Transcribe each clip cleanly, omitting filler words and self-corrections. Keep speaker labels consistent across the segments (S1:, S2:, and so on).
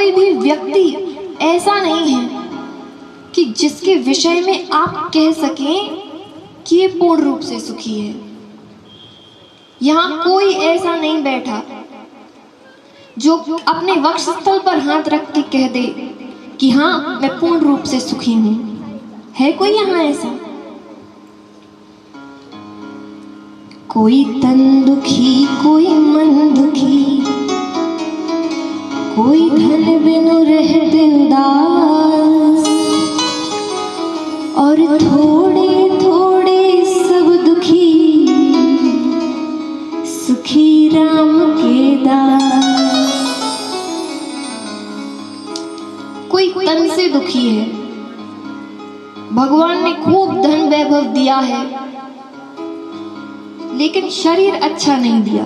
S1: कोई भी व्यक्ति ऐसा नहीं है कि जिसके विषय में आप कह सकें कि ये पूर्ण रूप से सुखी है। यहाँ कोई ऐसा नहीं बैठा जो अपने वक्षस्थल पर हाथ रख के कह दे कि हाँ मैं पूर्ण रूप से सुखी हूं। है कोई यहाँ ऐसा? कोई तन दुखी, कोई मन दुखी, कोई धन बिनु रहते उदास, और थोड़े थोड़े सब दुखी, सुखी राम के दास। कोई तन से दुखी है, भगवान ने खूब धन वैभव दिया है लेकिन शरीर अच्छा नहीं दिया।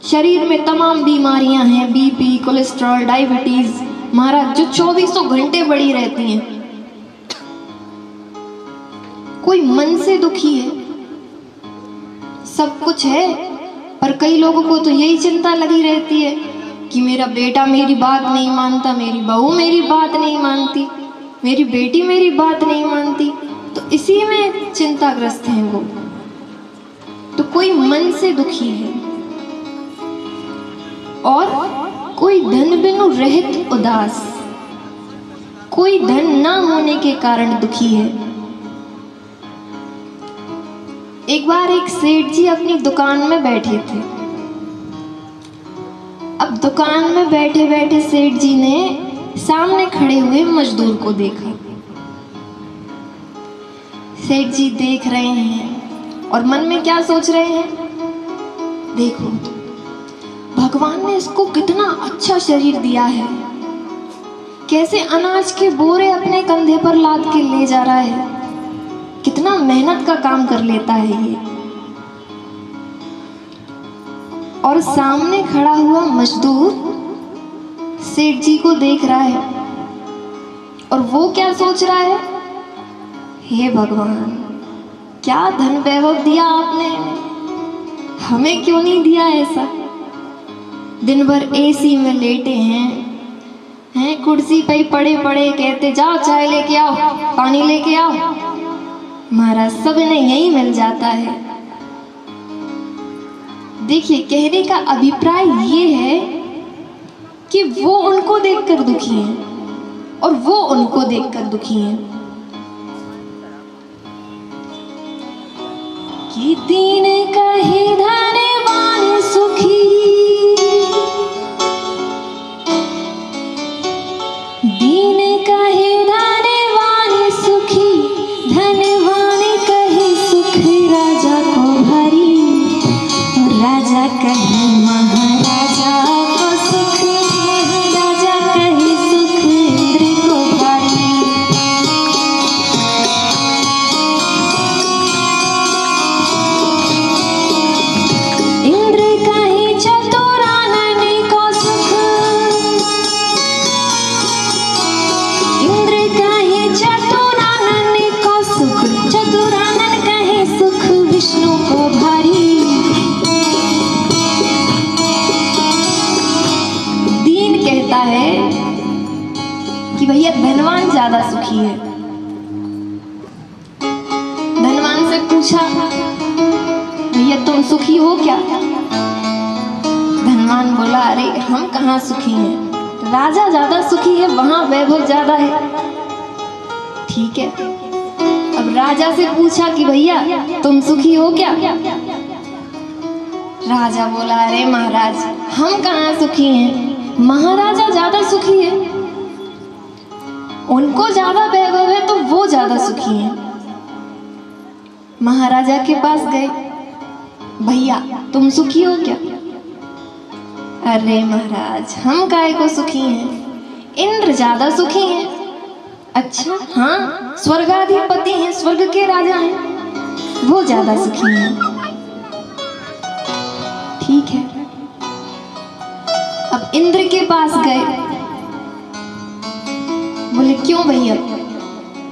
S1: शरीर में तमाम बीमारियां हैं, बीपी, कोलेस्ट्रॉल, डायबिटीज, महाराज जो 2400 घंटे बढ़ी रहती हैं। कोई मन से दुखी है, सब कुछ है पर कई लोगों को तो यही चिंता लगी रहती है कि मेरा बेटा मेरी बात नहीं मानता, मेरी बहू मेरी बात नहीं मानती, मेरी बेटी मेरी बात नहीं मानती, तो इसी में चिंताग्रस्त हैं वो। तो कोई मन से दुखी है और कोई धन बिनु रहित उदास, कोई धन ना होने के कारण दुखी है। एक बार एक सेठ जी अपनी दुकान में बैठे थे। अब दुकान में बैठे बैठे सेठ जी ने सामने खड़े हुए मजदूर को देखा। सेठ जी देख रहे हैं और मन में क्या सोच रहे हैं, देखो भगवान ने इसको कितना अच्छा शरीर दिया है, कैसे अनाज के बोरे अपने कंधे पर लाद के ले जा रहा है, कितना मेहनत का काम कर लेता है ये। और सामने खड़ा हुआ मजदूर सेठ जी को देख रहा है और वो क्या सोच रहा है, हे भगवान क्या धन वैभव दिया आपने, हमें क्यों नहीं दिया ऐसा। दिन भर एसी में लेटे हैं कुर्सी पे पड़े पड़े कहते जाओ चाय लेके आओ, पानी लेके आओ, महाराज सब इन्हें यही मिल जाता है। देखिए कहने का अभिप्राय ये है कि वो उनको देखकर दुखी हैं और वो उनको देखकर दुखी हैं। कि दीन कहे धनवान सुखी, दीन कहे धनवान सुखी, धनवान कहे सुख राजा को भरी, और राजा कहे महाराजा को सुख, राजा कहे सुख इंद्र को भारी। कि भैया धनवान ज्यादा सुखी है। धनवान से पूछा भैया तुम सुखी हो क्या? धनवान बोला अरे हम कहाँ सुखी हैं, राजा ज्यादा सुखी है, वहां वैभव ज्यादा है। ठीक है, अब राजा से पूछा कि भैया तुम सुखी हो क्या? राजा बोला अरे महाराज हम कहाँ सुखी हैं, महाराजा ज्यादा सुखी है, उनको ज्यादा वैभव है तो वो ज्यादा सुखी हैं। महाराजा के पास गए, भैया तुम सुखी हो क्या? अरे महाराज हम काहे को सुखी हैं, इंद्र ज्यादा सुखी हैं। अच्छा हाँ, स्वर्गाधिपति हैं, स्वर्ग के राजा हैं, वो ज्यादा सुखी हैं। ठीक है, अब इंद्र के पास गए, बोले क्यों भैया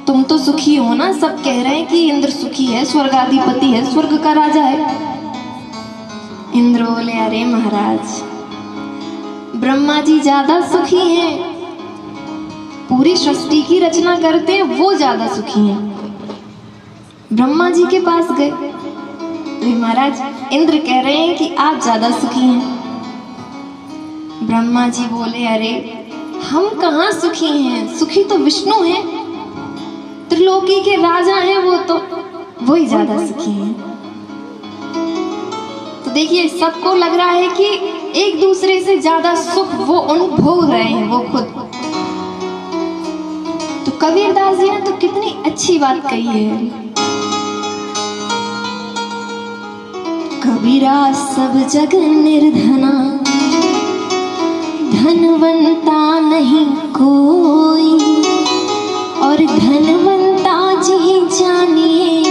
S1: तुम तो सुखी हो ना, सब कह रहे हैं कि इंद्र सुखी है, स्वर्गाधिपति है, स्वर्ग का राजा है। इंद्र बोले अरे महाराज ब्रह्मा जी ज्यादा सुखी हैं, पूरी सृष्टि की रचना करते हैं, वो ज्यादा सुखी हैं। ब्रह्मा जी के पास गए, तो महाराज इंद्र कह रहे हैं कि आप ज्यादा सुखी हैं। ब्रह्मा जी बोले, अरे हम कहाँ सुखी हैं, सुखी तो विष्णु हैं, त्रिलोकी के राजा हैं, वो ही ज्यादा सुखी हैं। तो देखिए सबको लग रहा है कि एक दूसरे से ज्यादा सुख वो अनुभव रहे हैं, वो खुद। तो कबीरदास जी ने तो कितनी अच्छी बात कही है, कबीरा सब जग निर्धना, धनवंता नहीं कोई, और धनवंता जी जानिए,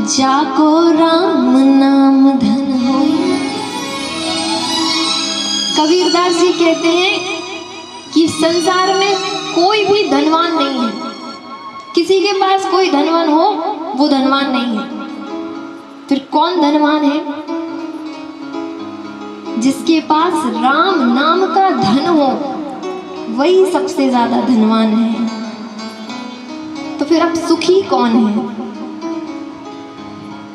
S1: जाको राम नाम धन होई। कबीरदास जी कहते हैं कि संसार में कोई भी धनवान नहीं है, किसी के पास कोई धनवान हो वो धनवान नहीं है। फिर कौन धनवान है? जिसके पास राम नाम का धन हो, वही सबसे ज्यादा धनवान है। तो फिर अब सुखी कौन है?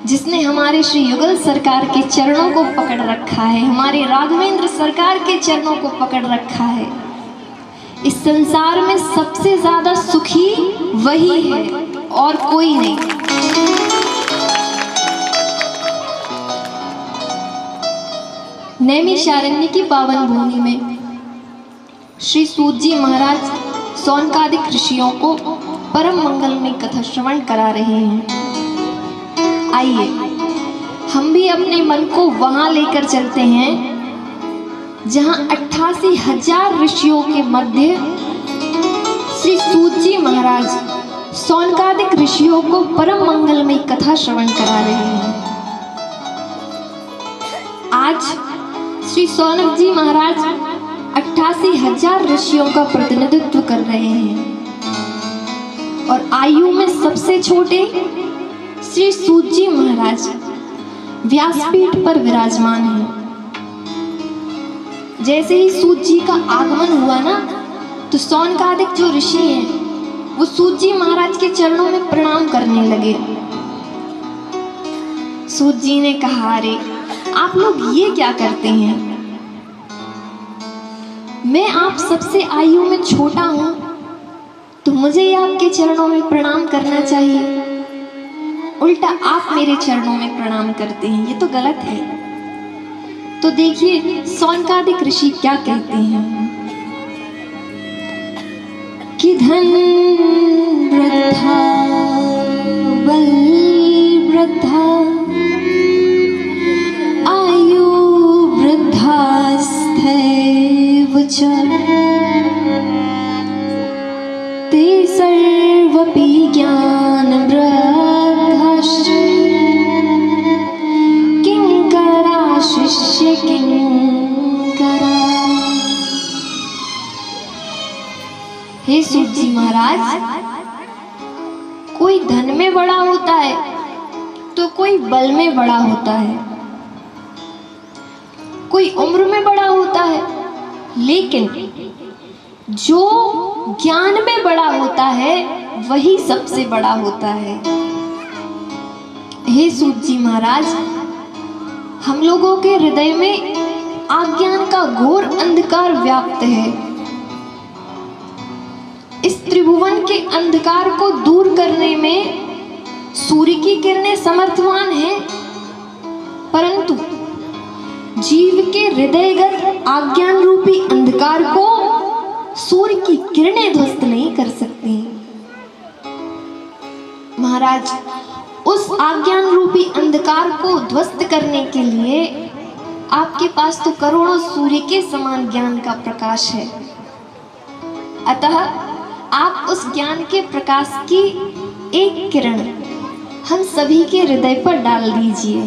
S1: जिसने हमारे श्री युगल सरकार के चरणों को पकड़ रखा है, हमारे राघवेंद्र सरकार के चरणों को पकड़ रखा है। इस संसार में सबसे ज्यादा सुखी वही है और कोई नहीं। नैमिषारण्य की पावन भूमि में श्री सूत जी महाराज सौनकादिक ऋषियों को परम मंगल में कथा श्रवण करा रहे हैं। आइए हम भी अपने मन को वहां लेकर चलते हैं जहां 88,000 ऋषियों के मध्य श्री सूत जी महाराज सौनकादिक ऋषियों को परम मंगल में कथा श्रवण करा रहे हैं। आज श्री सौनक जी महाराज 88,000 ऋषियों का प्रतिनिधित्व कर रहे हैं और आयु में सबसे छोटे श्री सूत जी महाराज व्यासपीठ पर विराजमान हैं। जैसे ही सूत जी का आगमन हुआ ना, तो सौनकादिक जो ऋषि हैं वो सूत जी महाराज के चरणों में प्रणाम करने लगे। सूत जी ने कहा, अरे आप लोग ये क्या करते हैं? मैं आप सबसे आयु में छोटा हूं, तो मुझे ही आपके चरणों में प्रणाम करना चाहिए, उल्टा आप मेरे चरणों में प्रणाम करते हैं, ये तो गलत है। तो देखिए सौनकादिक ऋषि क्या कहते हैं कि धन वृद्धा बल वृद्धा आयु वृद्धास्थैव च ते सर्वपि ज्ञान वृद्धाश्च किंकरा शिष्य किंकरा। हे सूत जी महाराज, कोई धन में बड़ा होता है तो कोई बल में बड़ा होता है, कोई उम्र में बड़ा होता है, लेकिन जो ज्ञान में बड़ा होता है वही सबसे बड़ा होता है। हे सूत जी महाराज, हम लोगों के हृदय में अज्ञान का घोर अंधकार व्याप्त है। इस त्रिभुवन के अंधकार को दूर करने में सूर्य की किरणें समर्थवान हैं, परंतु जीव के हृदयगत अज्ञान रूपी अंधकार को सूर्य की किरणें ध्वस्त नहीं कर सकती। महाराज, उस अज्ञान रूपी अंधकार को ध्वस्त करने के लिए आपके पास तो करोड़ों सूर्य के समान ज्ञान का प्रकाश है। अतः आप उस ज्ञान के प्रकाश की एक किरण हम सभी के हृदय पर डाल दीजिए।